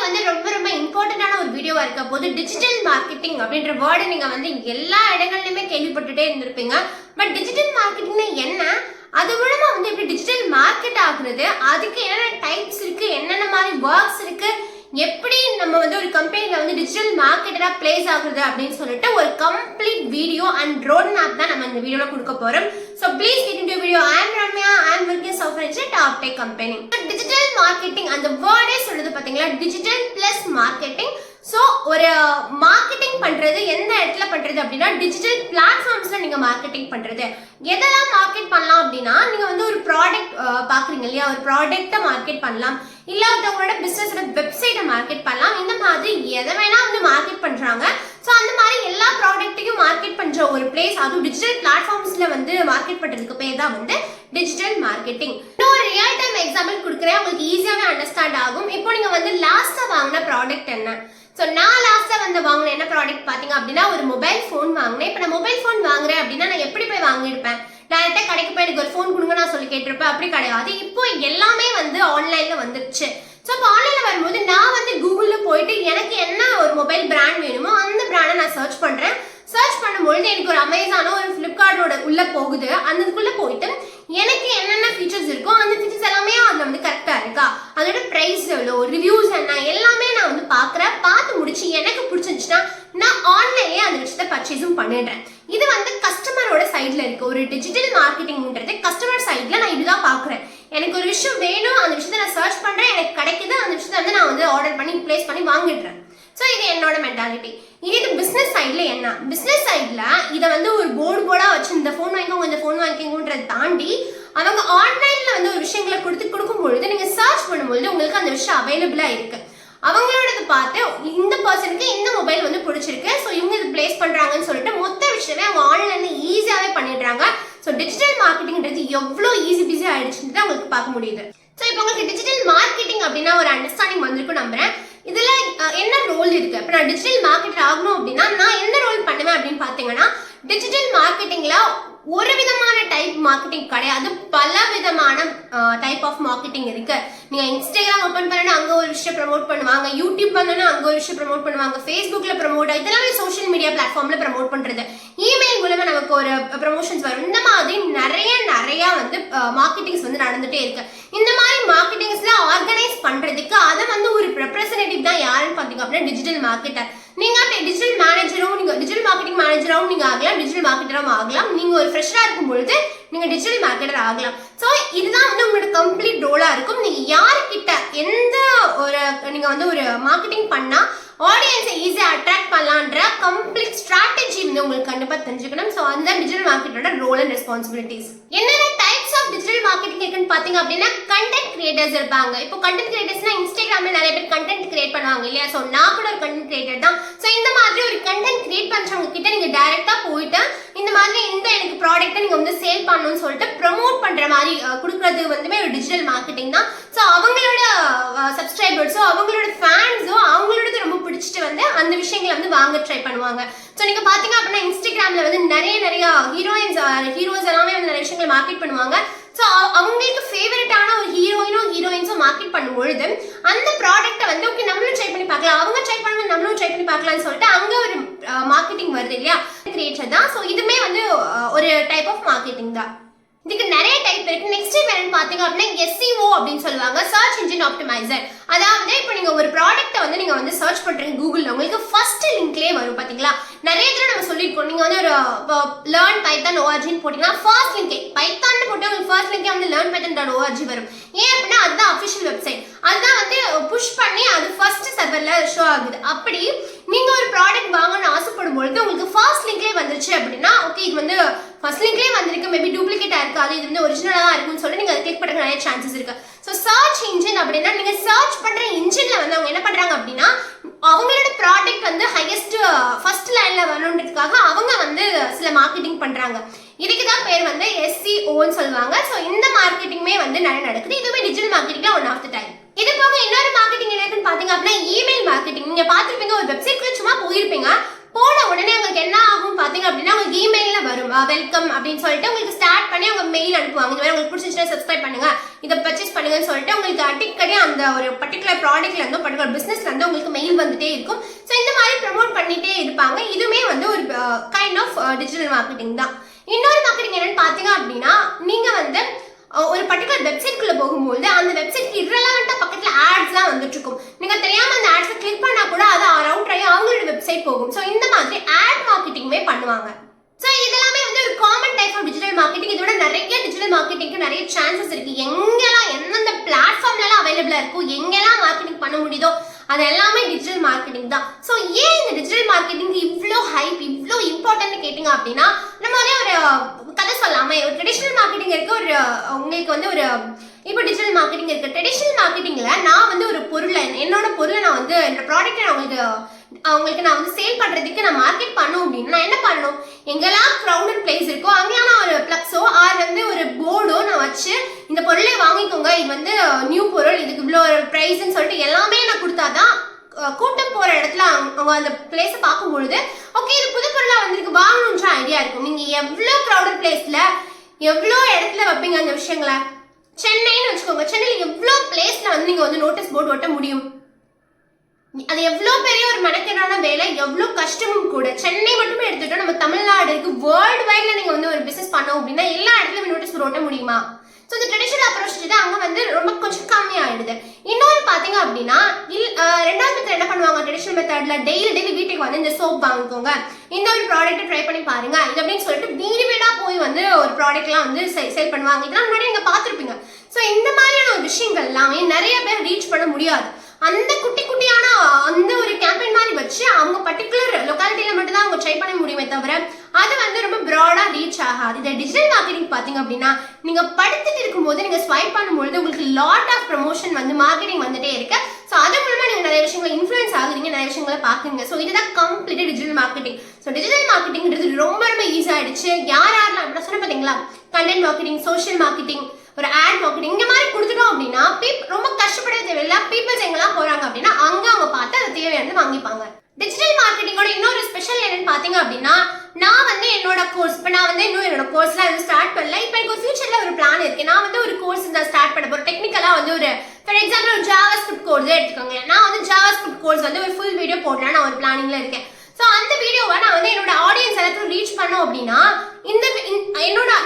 வந்து ரொம்ப ரொம்ப இம்பார்ட்டன்டான ஒரு வீடியோவா இருக்க போது டிஜிட்டல் மார்க்கெட்டிங் அப்படின்ற வேர்டை நீங்க வந்து எல்லா இடங்கள்லயுமே கேள்விப்பட்டுட்டே இருந்திருப்பீங்க. பட் டிஜிட்டல் மார்க்கெட்டிங்னா என்ன, அது மூலமா வந்து எப்படி டிஜிட்டல் மார்க்கெட் ஆகுறது, அதுக்கு என்னென்ன டைப்ஸ் இருக்கு, என்னென்ன மாதிரி ஒர்க்ஸ் இருக்கு, எப்படி நம்ம வந்து ஒரு கம்பெனில வந்து டிஜிட்டல் மார்க்கெட்டரா பிளேஸ் ஆகுறது அப்படின்னு சொல்லிட்டு ஒரு complete video and road map தான் நம்ம இந்த வீடியோல கொடுக்க போறோம். So please get into video. I am Ramya. I am working as software engineer at Top Tech company. Digital marketing அந்த வேர்டே சொல்லுது பாத்தீங்களா, டிஜிட்டல் பிளஸ் மார்க்கெட்டிங். ஸோ ஒரு மார்க்கெட்டிங் பண்றது எந்த இடத்துல பண்றது அப்படின்னா டிஜிட்டல் பிளாட்ஃபார்ம்ஸ்ல நீங்க மார்க்கெட்டிங் பண்றது. எதெல்லாம் மார்க்கெட் பண்ணலாம் அப்படின்னா, நீங்க வந்து ஒரு ப்ராடக்ட் பாக்குறீங்க இல்லையா, ஒரு ப்ராடக்ட்டை மார்க்கெட் பண்ணலாம், இல்ல ஒருத்தவங்களோட பிசினஸோட வெப்சைட்டை மார்க்கெட் பண்ணலாம். இந்த மாதிரி எதை வேணா வந்து மார்க்கெட் பண்றாங்க. ஸோ அந்த மாதிரி எல்லா ப்ராடக்ட்டையும் மார்க்கெட் பண்ற ஒரு பிளேஸ், அதுவும் டிஜிட்டல் பிளாட்ஃபார்ம்ஸ்ல வந்து மார்க்கெட் பண்றதுக்கு பேர் தான் வந்து டிஜிட்டல் மார்க்கெட்டிங். இன்னொரு ரியல் டைம் எக்ஸாம்பிள் கொடுக்குறேன், உங்களுக்கு ஈஸியாவே அண்டர்ஸ்டாண்ட் ஆகும். இப்போ நீங்க வந்து லாஸ்டா வாங்கின ப்ராடக்ட் என்ன? ஸோ நான் லாஸ்ட்டாக வந்து வாங்கின என்ன ப்ராடக்ட் பார்த்தீங்க அப்படின்னா ஒரு மொபைல் ஃபோன் வாங்கினேன். இப்போ நான் மொபைல் ஃபோன் வாங்குறேன் அப்படின்னா நான் எப்படி போய் வாங்கியிருப்பேன்? டேரெக்டாக கடைக்கு போய் எனக்கு ஒரு ஃபோன் கொடுங்க நான் சொல்லி கேட்டிருப்பேன். அப்படி கிடையாது. இப்போ எல்லாமே வந்து ஆன்லைனில் வந்துருச்சு. ஸோ இப்போ ஆன்லைனில் வரும்போது நான் வந்து கூகுளில் போயிட்டு எனக்கு என்ன ஒரு மொபைல் பிராண்ட் வேணுமோ அந்த பிராண்டை நான் சர்ச் பண்ணுறேன். சர்ச் பண்ணும்பொழுது எனக்கு ஒரு அமேசானோ ஒரு ஃப்ளிப்கார்ட்டோட உள்ள போகுது. அதுக்குள்ள போயிட்டு எனக்கு என்னென்ன ஃபீச்சர்ஸ் இருக்கோ அந்த ஃபீச்சர்ஸ் எல்லாமே அதில் வந்து கரெக்டாக இருக்கா, அதோட ப்ரைஸ் எவ்வளோ, ரிவ்யூஸ் என்ன, எல்லாமே நான் வந்து பார்க்குறேன். பார்த்து முடிச்சு எனக்கு பிடிச்சிருந்துச்சுன்னா நான் ஆன்லைன்லேயே அந்த விஷயத்தை பர்ச்சேஸும் பண்ணிடுறேன். இது வந்து கஸ்டமரோட சைடில் இருக்கு. ஒரு டிஜிட்டல் மார்க்கெட்டிங்ன்றது கஸ்டமர் சைடில் நான் இதுதான் பார்க்குறேன். எனக்கு ஒரு விஷயம் வேணும், அந்த விஷயத்தை நான் சர்ச் பண்ணுறேன், எனக்கு கிடைக்குது, அந்த விஷயத்தை வந்து நான் வந்து ஆர்டர் பண்ணி பிளேஸ் பண்ணி வாங்கிடுறேன். ஸோ இது என்னோட மென்டாலிட்டி. இது பிஸ்னஸ் சைடில் என்ன, பிஸ்னஸ் சைடில் இதை வந்து ஒரு போர்டாக வச்சு இந்த ஃபோன் வாங்கிக்கோங்க இந்த ஃபோன் வாங்கிக்கோங்கன்றதை தாண்டி அவங்க ஆன்லைனில் வந்து ஒரு விஷயங்களை கொடுக்கும் பொழுது நீங்கள் சர்ச் பண்ணும்பொழுது உங்களுக்கு அந்த விஷயம் அவைலபிளாக இருக்கு. அவங்களோடது பார்த்து இந்த பர்சனுக்கு இந்த மொபைல் வந்து பிடிச்சிருக்கு, ஸோ இவங்க இது பிளேஸ் பண்ணுறாங்கன்னு சொல்லிட்டு மொத்த விஷயமே அவங்க ஆன்லைனில் ஈஸியாகவே பண்ணிடுறாங்க. ஸோ டிஜிட்டல் மார்க்கெட்டிங்கிறது எவ்வளோ ஈஸி ஆயிடுச்சுன்னு உங்களுக்கு பார்க்க முடியுது. ஸோ இப்போ உங்களுக்கு டிஜிட்டல் மார்க்கெட்டிங் அப்படின்னா ஒரு அண்டர்ஸ்டாண்டிங் வந்திருக்கும் நம்புறேன். இதுல என்ன ரோல் இருக்கு, இப்போ நான் டிஜிட்டல் மார்க்கெட்டர் ஆகணும் அப்படின்னா நான் என்ன ரோல் பண்ணுவேன் அப்படின்னு பார்த்தீங்கன்னா, டிஜிட்டல் மார்க்கெட்டிங்ல ஒரு விதமான டைப் மார்க்கெட்டிங் கிடையாது, பல விதமான டைப் ஆஃப் மார்க்கெட்டிங் இருக்கு. நீங்க இன்ஸ்டாகிராம் ஓப்பன் பண்ணா அங்க ஒரு விஷயம் ப்ரமோட் பண்ணுவாங்க, யூடியூப் பண்ணா அங்க ஒரு விஷயம் ப்ரமோட் பண்ணுவாங்க, ஃபேஸ்புக்ல ப்ரமோட், இதெல்லாமே சோஷியல் மீடியா பிளாட்ஃபார்ம்ல ப்ரமோட் பண்றது, இமெயில் மூலமா நமக்கு ஒரு ப்ரமோஷன்ஸ் வரும். இந்த மாதிரி நிறைய வந்து மார்க்கெட்டிங்ஸ் வந்து நடந்துட்டே இருக்கு. இந்த மாதிரி மார்க்கெட்டிங்ஸ்ல ஆர்கனைஸ் பண்றதுக்கு அதை வந்து ஒரு ரெப்ரசன்டேட்டிவ் தான் யாருன்னு பாத்தீங்க அப்படின்னா டிஜிட்டல் மார்க்கெட்டர். நீங்க டிஜிட்டல் மேனேஜரும், நீங்க டிஜிட்டல் மார்க்கெட்டிங் மேனேஜராகவும் நீங்க ஆகலாம், டிஜிட்டல் மார்க்கெட்டரும் ஆகலாம். நீங்க ஒரு ஃப்ரெஷரா இருக்கும் பொழுது நீங்க டிஜிட்டல் மார்க்கெட்டர் ஆகலாம். ஸோ இதுதான் வந்து உங்களோட கம்ப்ளீட் ரோலா இருக்கும். நீங்க யாருக்கிட்ட எந்த ஒரு நீங்க வந்து ஒரு மார்க்கெட்டிங் பண்ணா ஆடியன்ஸை ஈஸியாக அட்ராக்ட் பண்ணலான்ற கம்ப்ளீட் ஸ்ட்ராட்டஜி வந்து உங்களுக்கு கண்டிப்பாக தெரிஞ்சுக்கணும். ஸோ அதுதான் டிஜிட்டல் மார்க்கெட்டோட ரோல் அண்ட் ரெஸ்பான்சிபிலிட்டிஸ். என்னென்ன டைப்ஸ் ஆஃப் டிஜிட்டல் மார்க்கெட்டிங் இருக்குன்னு பார்த்தீங்க அப்படின்னா கண்டென்ட் கிரியேட்டர்ஸ் இருப்பாங்க. இப்போ கண்டென்ட் கிரியேட்டர்ஸ்னா இன்ஸ்டாகிராம்ல நிறைய பேர் கண்டென்ட் கிரியேட் பண்ணுவாங்க இல்லையா, ஸோ நான் கூட ஒரு கண்டென்ட் கிரியேட்டர் தான். ஸோ இந்த மாதிரி ஒரு கண்டென்ட் கிரியேட் பண்ணுறவங்க கிட்ட நீங்க டைரக்டா போயிட்டு இந்த மாதிரி இந்த எனக்கு ப்ராடக்ட்டை நீங்க வந்து சேல் பண்ணணும்னு சொல்லிட்டு ப்ரமோட் பண்ற மாதிரி கொடுக்கறது வந்துமே ஒரு டிஜிட்டல் மார்க்கெட்டிங் தான். ஸோ அவங்களோட சப்ஸ்கிரைபர்ஸோ அவங்களோட ஃபேன்ஸோ அவங்களோட ரொம்ப பிடிச்சிட்டு வந்து அந்த விஷயங்களை வந்து வாங்க ட்ரை பண்ணுவாங்க. ஸோ நீங்க பாத்தீங்க அப்படின்னா இன்ஸ்டாகிராம்ல வந்து நிறைய ஹீரோஸ் எல்லாமே வந்து நிறைய விஷயங்களை மார்க்கெட் பண்ணுவாங்க. ஸோ அவங்களுக்கு ஃபேவரட்டான ஒரு ஹீரோயின்ஸும் மார்க்கெட் பண்ணும்பொழுது அந்த ப்ராடக்ட்டை வந்து ஓகே நம்மளும் ட்ரை பண்ணி பார்க்கலாம், அவங்க ட்ரை பண்ணும்போது நம்மளும் ட்ரை பண்ணி பார்க்கலாம்னு சொல்லிட்டு அங்க ஒரு மார்க்கெட்டிங் வருது இல்லையா, கிரியேட்டர் தான். ஸோ இதுமே வந்து ஒரு டைப் ஆஃப் மார்க்கெட்டிங் தான். இதுக்கு நிறைய டைப் இருக்கு. நெக்ஸ்ட் என்னன்னு பாத்தீங்க அப்படின்னா SEO அப்படின்னு சொல்லுவாங்க, சர்ச் இன்ஜின் ஆப்டிமைசர். அதாவது இப்போ நீங்க ஒரு ப்ராடக்ட்டை வந்து நீங்க வந்து சர்ச் பண்றீங்க கூகுள்ல, உங்களுக்கு ஃபர்ஸ்ட் லிங்க்லயே வரும் பாத்தீங்களா. நிறைய தடவை நம்ம சொல்லிருக்கோம், நீங்க வந்து ஒரு learn python org போட்டீங்கன்னா ஃபர்ஸ்ட் லிங்க் பைத்தான் போட்டு உங்களுக்கு ஃபர்ஸ்ட் லிங்கே வந்து learnpython.org வரும். ஏன் அப்படின்னா அதுதான் அஃபிஷியல் வெப்சைட், அதுதான் வந்து புஷ் பண்ணி அது ஃபர்ஸ்ட் சர்வர்ல ஷோ ஆகுது. அப்படி நீங்க ஒரு ப்ராடக்ட் வாங்கணும்னு ஆசைப்படும் பொழுது உங்களுக்கு ஃபர்ஸ்ட் லிங்க்லயே வந்துருச்சு அப்படின்னா ஓகே இது வந்து ஃபர்ஸ்ட் லிங்க்லயே வந்திருக்கு, மேபி டூப்ளிகேட்டா இருக்காது, இது வந்து ஒரிஜினலா தான் இருக்கும்னு சொல்லி நீங்க அதை கிளிக் பண்றதுக்கு நிறைய சான்சஸ் இருக்கு. ஸோ சர்ச் இன்ஜின் அப்படின்னா நீங்க சர்ச் பண்ற இன்ஜின்ல வந்து அவங்க என்ன பண்றாங்க அப்படின்னா அவங்களோட ப்ராடக்ட் வந்து ஹையஸ்ட் ஃபர்ஸ்ட் லைன்ல வரணுன்றதுக்காக அவங்க வந்து சில மார்க்கெட்டிங் பண்றாங்க. இதுக்கு தான் பேர் வந்து SEOன்னு சொல்லுவாங்க. ஸோ இந்த மார்க்கெட்டிங்குமே வந்து நிறைய நடக்குது. இதுவே டிஜிட்டல் மார்க்கெட்டிங்ல ஒன் ஆஃப் த டைம். இது போக இன்னொரு மார்க்கெட்டிங் என்னன்னு பாத்தீங்க அப்படின்னா இமெயில் மார்க்கெட்டிங். நீங்க பாத்திருப்பீங்க, ஒரு வெப்சைட்ல சும்மா போயிருப்பீங்க, போன உடனே உங்களுக்கு என்ன ஆகும் பாத்தீங்க அப்படின்னா உங்களுக்கு இமெயில்ல வரும் வெல்கம் அப்படின்னு சொல்லிட்டு உங்களுக்கு ஸ்டார்ட் பண்ணி அவங்க மெயில் அனுப்புவாங்க. இந்த மாதிரி உங்களுக்கு பிடிச்சிருச்சுன்னா சப்ஸ்கிரைப் பண்ணுங்க, இதை பர்ச்சேஸ் பண்ணுங்கன்னு சொல்லிட்டு உங்களுக்கு அடிக்கடி அந்த ஒரு பர்டிகுலர் ப்ராடக்ட்ல இருந்தோ பர்டிகுலர் பிசினஸ்ல இருந்தோ உங்களுக்கு மெயில் வந்துட்டே இருக்கும். ஸோ இந்த மாதிரி ப்ரமோட் பண்ணிட்டே இருப்பாங்க. இதுவுமே வந்து ஒரு கைண்ட் ஆஃப் டிஜிட்டல் மார்க்கெட்டிங் தான். இன்னொரு மார்க்கெட்டிங் என்னன்னு பாத்தீங்க அப்படின்னா நீங்க வந்து ஒரு பர்டிகுலர் வெப்சைட்குள்ள போகும்போது அந்த வெப்சைட்க்கு இரலவெண்டா பக்கத்துல ஆட்ஸ்லாம் வந்துட்டு இருக்கும். நீங்க தெரியாம அந்த ஆட்ஸை கிளிக் பண்ணா கூட அது ரவுட் ஆகி அவங்களோட வெப்சைட் போகும். ஸோ இந்த மாதிரி ஆட் மார்க்கெட்டிங்குமே பண்ணுவாங்க. ஸோ இதெல்லாமே வந்து ஒரு common type of digital marketing. இதோட நிறைய டிஜிட்டல் மார்க்கெட்டிங்க்கு நிறைய சான்சஸ் இருக்கு. எங்கெல்லாம் எந்தெந்த பிளாட்ஃபார்ம்லாம் அவைலபிளா இருக்கும், எங்கெல்லாம் மார்க்கெட்டிங் பண்ண முடியுதோ அது எல்லாமே டிஜிட்டல் மார்க்கெட்டிங் தான். ஸோ ஏன் இந்த டிஜிட்டல் மார்க்கெட்டிங் இவ்வளோ ஹைப், இவ்வளோ இம்பார்ட்டன்ட் கேட்டிங்க அப்படின்னா நம்ம வந்து ஒரு கதை சொல்லாமல் ஒரு ட்ரெடிஷ்னல் மார்க்கெட்டிங் இருக்கு, ஒரு உங்களுக்கு வந்து ஒரு இப்போ டிஜிட்டல் மார்க்கெட்டிங் இருக்கு. ட்ரெடிஷ்னல் மார்க்கெட்டிங்ல நான் வந்து ஒரு பொருளை என்னோட பொருளை நான் வந்து என்னோட ப்ராடக்ட்டை அவங்களுக்கு நான் வந்து சேல் பண்றதுக்கு நான் மார்க்கெட் பண்ணும் அப்படின்னா நான் என்ன பண்ணணும், எங்கெல்லாம் க்ரௌடட் பிளேஸ் இருக்கோ அங்கேயும் நான் ஒரு பிளக்ஸோ ஆர் வந்து ஒரு போர்டோ நான் வச்சு இந்த பொருளை வாங்கிக்கோங்க, இது வந்து நியூ பொருள், இதுக்கு இவ்வளோ ஒரு ப்ரைஸ்ன்னு சொல்லிட்டு எல்லாமே நான் கொடுத்தாதான் கூட்டம் போற இடத்துல அவங்க அந்த பிளேஸை பார்க்கும்பொழுது ஓகே இது புது பொருளா வந்திருக்கு வாங்கணுன்ற ஐடியா இருக்கும். நீங்க எவ்வளோ க்ரௌடட் பிளேஸ்ல எவ்வளோ இடத்துல வைப்பீங்க அந்த விஷயங்களை. சென்னைன்னு வச்சுக்கோங்க, சென்னையில் எவ்வளோ பிளேஸ்ல வந்து நீங்க வந்து நோட்டீஸ் போர்டு ஒட்ட முடியும். அது எவ்வளோ பெரிய ஒரு மெனக்கெடான வேலை, எவ்வளோ கஷ்டமும் கூட. சென்னை மட்டுமே எடுத்துட்டோம், நம்ம தமிழ்நாடு இருக்கு, வேர்ல்டு வைட்ல நீங்க வந்து ஒரு பிசினஸ் பண்ணோம் அப்படின்னா எல்லா இடத்துலயும் நோட்டீஸ் போர்டு ஒட்ட முடியுமா? ஸோ இந்த ட்ரெடிஷனல் அப்ரோச் தான் அங்கே வந்து ரொம்ப கொஞ்சம் கம்மியாயிடுது. இன்னொரு பார்த்தீங்க அப்படின்னா ரெண்டாவது மெத்தட் என்ன பண்ணுவாங்க, ட்ரெடிஷனல் மெத்தட்ல டெய்லி வீட்டுக்கு வந்து இந்த சோப் வாங்கிக்கோங்க, இந்த ஒரு ப்ராடக்ட்டை ட்ரை பண்ணி பாருங்க இது அப்படின்னு சொல்லிட்டு வீடா போய் வந்து ஒரு ப்ராடக்ட்லாம் வந்து சேல் பண்ணுவாங்க. இதெல்லாம் முன்னாடி நீங்க பார்த்துருப்பீங்க. ஸோ இந்த மாதிரியான ஒரு விஷயங்கள் எல்லாமே நிறைய பேர் ரீச் பண்ண முடியாது. அந்த குட்டியான அந்த ஒரு கேம்பெயின் மாதிரி வச்சு அவங்க பர்டிகுலர் லொக்காலிட்டியில மட்டும் தான் அவங்க ட்ரை பண்ண முடியுமே தவிர அது வந்து ரொம்ப ப்ராடா ரீச் ஆகாது. இந்த டிஜிட்டல் மார்க்கெட்டிங் பாத்தீங்க அப்படின்னா நீங்க படுத்துட்டு இருக்கும்போது நீங்க ஸ்வைப் பண்ணும்போது உங்களுக்கு லாட் ஆஃப் ப்ரமோஷன் வந்து மார்க்கெட்டிங் வந்துட்டே இருக்கு. ஸோ அது மூலமா நீங்க நிறைய விஷயங்களை இன்ஃப்ளூயன்ஸ் ஆகுறீங்க, நிறைய விஷயங்களை பாக்குறீங்க. ஸோ இதுதான் complete digital marketing. So digital மார்க்கெட்டிங்கிறது ரொம்ப ஈஸி ஆயிடுச்சு. யாரெல்லாம் இப்ப சொன்ன பாத்தீங்களா, கண்டென்ட் மார்க்கெட்டிங், சோஷியல் மார்க்கெட்டிங், ஒரு ஆட் மார்க்கெட்டிங் இந்த மாதிரி கொடுத்துட்டோம் அப்படின்னா ரொம்ப கஷ்டப்பட தேவையில்லை. பீப்புள்ஸ் எங்கெல்லாம் போறாங்க அப்படின்னா அவங்க பார்த்து அதை தேவையானது வாங்கிப்பாங்க. டிஜிட்டல் மார்க்கெட்டிங்கோட இன்னொரு ஸ்பெஷல் என்னன்னு பாத்தீங்க அப்படின்னா நான் வந்து என்னோட கோர்ஸ் இன்னும் என்னோட கோர்ஸ்லாம் வந்து ஸ்டார்ட் பண்ணல. இப்போ எனக்கு ஒரு ஃபியூச்சர்ல ஒரு பிளான் இருக்கு. நான் வந்து ஒரு கோர்ஸ் இந்த ஸ்டார்ட் பண்ண போறேன். டெக்னிக்கலா வந்து ஒரு ஃபார் எக்ஸாம்பிள் ஒரு ஜாவாஸ்கிரிப்ட் கோர்ஸ் எடுத்துக்கோங்க. நான் வந்து ஜாவாஸ்கிரிப்ட் கோர்ஸ் வந்து ஒரு ஃபுல் வீடியோ போடலாம் நான் ஒரு பிளானிங்ல இருக்கேன். ஸோ அந்த வீடியோவை நான் வந்து என்னோட ஆடியன்ஸ் எல்லாத்தையும் ரீச் பண்ணோம் அப்படின்னா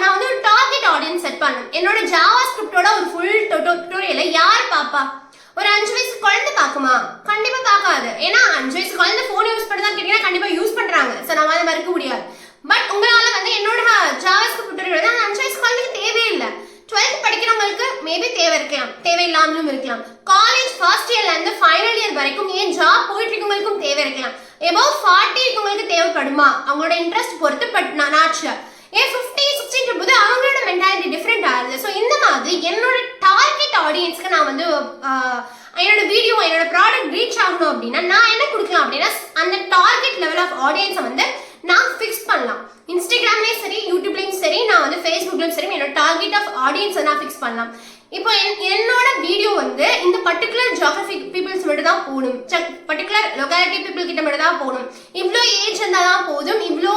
நான் வந்து ஒரு டார்கெட் ஆடியன்ஸ் செட் பண்ணணும். என்னோட ஜாவாஸ்கிரிப்டோட ஒரு ஃபுல் டுட்டோரியலை யார் பாப்பா? ஒரு 5 வயசு குழந்தை பாக்குமா? கண்டிப்பா பார்க்காது. ஏன்னா 5 வயசு குழந்தை போன் யூஸ் பண்ணதான் கேட்டீங்கன்னா கண்டிப்பா யூஸ் பண்றாங்க. ஸோ நம்ம அதை மறுக்க முடியாது. பட் உங்களால வந்து என்னோட ஜாவாஸ்கிரிப்ட் டுட்டோரியல் தான் 5 வயசு குழந்தைக்கு தேவையில்லை. 12th படிக்கிறவங்களுக்கு மேபி தேவை இருக்கலாம், தேவையில்லாமலும் இருக்கலாம். காலேஜ் ஃபர்ஸ்ட் இயர்ல இருந்து ஃபைனல் இயர் வரைக்கும் ஏன் ஜாப் போயிட்டு இருக்கவங்களுக்கும் தேவை இருக்கலாம். எபோவ் 40 இருக்கவங்களுக்கு தேவைப்படுமா அவங்களோட இன்ட்ரெஸ்ட் பொறுத்து. பட் நாச்சு ஏன் 50-60 போது அவங்களோட மென்டாலிட்டி டிஃப்ரெண்ட் ஆகுது. ஸோ இந்த மாதிரி என்னோட டார்கெட் ஆடியன்ஸ்க்கு நான் வந்து என்னோட வீடியோ என்னோட ப்ராடக்ட் ரீச் ஆகணும் அப்படின்னா நான் என்ன கொடுக்கலாம் அப்படின்னா அந்த டார்கெட் லெவல் ஆஃப் ஆடியன்ஸை வந்து நான் ஃபிக்ஸ் பண்ணலாம். இன்ஸ்டாகிராம்லேயும் சரி, யூடியூப்லேயும் சரி, நான் வந்து ஃபேஸ்புக்லேயும் சரி என்னோட டார்கெட் ஆஃப் ஆடியன்ஸை நான் ஃபிக்ஸ் பண்ணலாம். இப்போ என்னோட வீடியோ வந்து இந்த பர்டிகுலர் ஜியோகிராஃபிக் பீப்புள்ஸ் மட்டும் தான் போகணும், பர்டிகுலர் லொக்காலிட்டி பீப்புள் கிட்ட மட்டும் தான் போகணும், இவ்வளோ ஏஜ் இருந்தால் தான் போதும், இவ்வளோ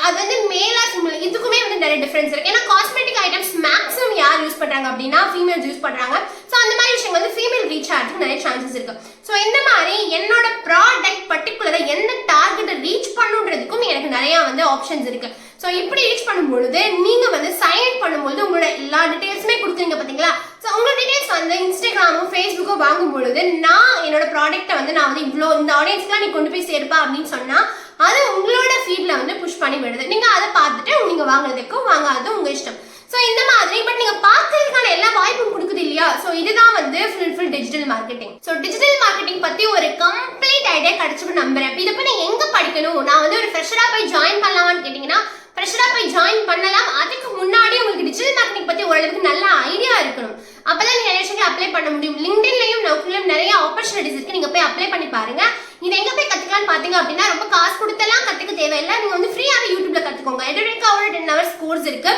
அது வந்து மேலா சிம்பிள். இதுக்குமே வந்து நிறைய டிஃபரன்ஸ் இருக்கு. ஏன்னா காஸ்மெட்டிக் ஐட்டம்ஸ் மேக்ஸிமம் யார் யூஸ் பண்றாங்க அப்படின்னா ஃபீமேல்ஸ் யூஸ் பண்றாங்க. ஸோ அந்த மாதிரி விஷயங்கள் வந்து ஃபீமேல் ரீச் ஆகிறதுக்கு நிறைய சான்சஸ் இருக்கு. ஸோ இந்த மாதிரி என்னோட ப்ராடக்ட் பர்டிகுலரா எந்த டார்கெட்டை ரீச் பண்ணுன்றதுக்கும் எனக்கு நிறைய வந்து ஆப்ஷன்ஸ் இருக்கு. ஸோ இப்படி ரீச் பண்ணும்பொழுது நீங்க வந்து சைன் பண்ணும்போது உங்களோட எல்லா டீடைல்ஸுமே கொடுக்குறீங்க பாத்தீங்களா. ஸோ உங்களோட டீடைல்ஸ் வந்து இன்ஸ்டாகிராமும் ஃபேஸ்புக்கும் வாங்கும்பொழுது நான் என்னோட ப்ராடக்ட்டை வந்து நான் வந்து இவ்வளோ இந்த ஆடியன்ஸ்க்குலாம் நீ கொண்டு போய் சேர்ப்பா அப்படின்னு சொன்னா அது உங்களோட ஃபீட்ல வந்து புஷ் பண்ணி விடுது. நீங்க அதை பார்த்துட்டு நீங்க வாங்குறதுக்கும் வாங்காதது உங்க இஷ்டம். ஸோ இந்த மாதிரி பட் நீங்க பார்க்கறதுக்கான எல்லா வாய்ப்பும் கொடுக்குது இல்லையா. ஸோ இதுதான் வந்து full digital marketing. So digital marketing பத்தி ஒரு கம்ப்ளீட் ஐடியா கிடைச்சுன்னு நம்புறேன். இதை போய் நீங்க எங்க படிக்கணும், நான் வந்து ஒரு ஃப்ரெஷரா போய் ஜாயின் பண்ணலாமான்னு கேட்டீங்கன்னா ஃப்ரெஷரா போய் ஜாயின் பண்ணலாம். அதுக்கு முன்னாடி உங்களுக்கு டிஜிட்டல் மார்க்கெட்டிங் பத்தி ஓரளவுக்கு நல்ல ஐடியா இருக்கணும். அப்பதான் நீங்க நிறைய விஷயங்களை அப்ளை பண்ண முடியும். லிங்க்டின்லயும் நவுக்லயும் நிறைய ஆப்பர்ச்சுனிட்டிஸ் இருக்கு. நீங்க போய் அப்ளை பண்ணி பாருங்க. இது எங்க போய் கத்துக்கலாம்னு பாத்தீங்க அப்படின்னா ரொம்ப காசு கொடுத்தெல்லாம் கத்துக்க தேவையில்லை. நீங்க வந்து ஃப்ரீயாவே யூடியூப்ல கத்துக்கோங்க. எடோரிக்காவோட 10 hours கோர்ஸ் இருக்கு.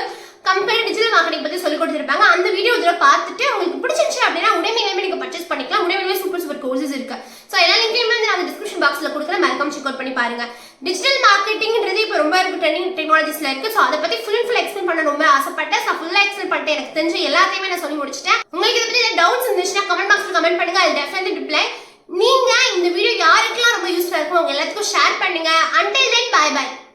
கம்பெனி டிஜிட்டல் மார்க்கெட்டிங் பத்தி சொல்லி கொடுத்துருப்பாங்க. அந்த வீடியோ இதில் பார்த்துட்டு உங்களுக்கு பிடிச்சிருச்சு அப்படின்னா உடனே நீங்க பர்ச்சேஸ் பண்ணிக்கலாம். உடனே சூப்பர் கோர்சஸ் இருக்கு. ஸோ எல்லா லிங்கையுமே நான் டிஸ்கிரிப்ஷன் பாக்ஸ்ல கொடுக்குறேன், மறக்காம செக் அவுட் பண்ணி பாருங்க. டிஜிட்டல் மார்க்கெட்டிங்ன்றது இப்போ ரொம்ப ட்ரெண்டிங் டெக்னாலஜிஸ்ல இருக்கு. ஸோ அதை பத்தி ஃபுல் எக்ஸ்பிளைன் பண்ண ரொம்ப ஆசைப்பட்டேன். ஸோ ஃபுல்லா எக்ஸ்பிளைன் பண்ணிட்டு எனக்கு தெரிஞ்ச எல்லாத்தையுமே நான் சொல்லி முடிச்சிட்டேன். உங்களுக்கு இதை பத்தி டவுட்ஸ் இருந்துச்சுன்னா கமெண்ட் பாக்ஸ்ல கமெண்ட் பண்ணுங்க. I definitely reply. நீங்க இந்த வீடியோ யாருக்கெல்லாம் ரொம்ப யூஸ்ஃபுல்லா இருக்கும் அவங்க எல்லாத்துக்கும் ஷேர் பண்ணுங்க. Until then, bye bye.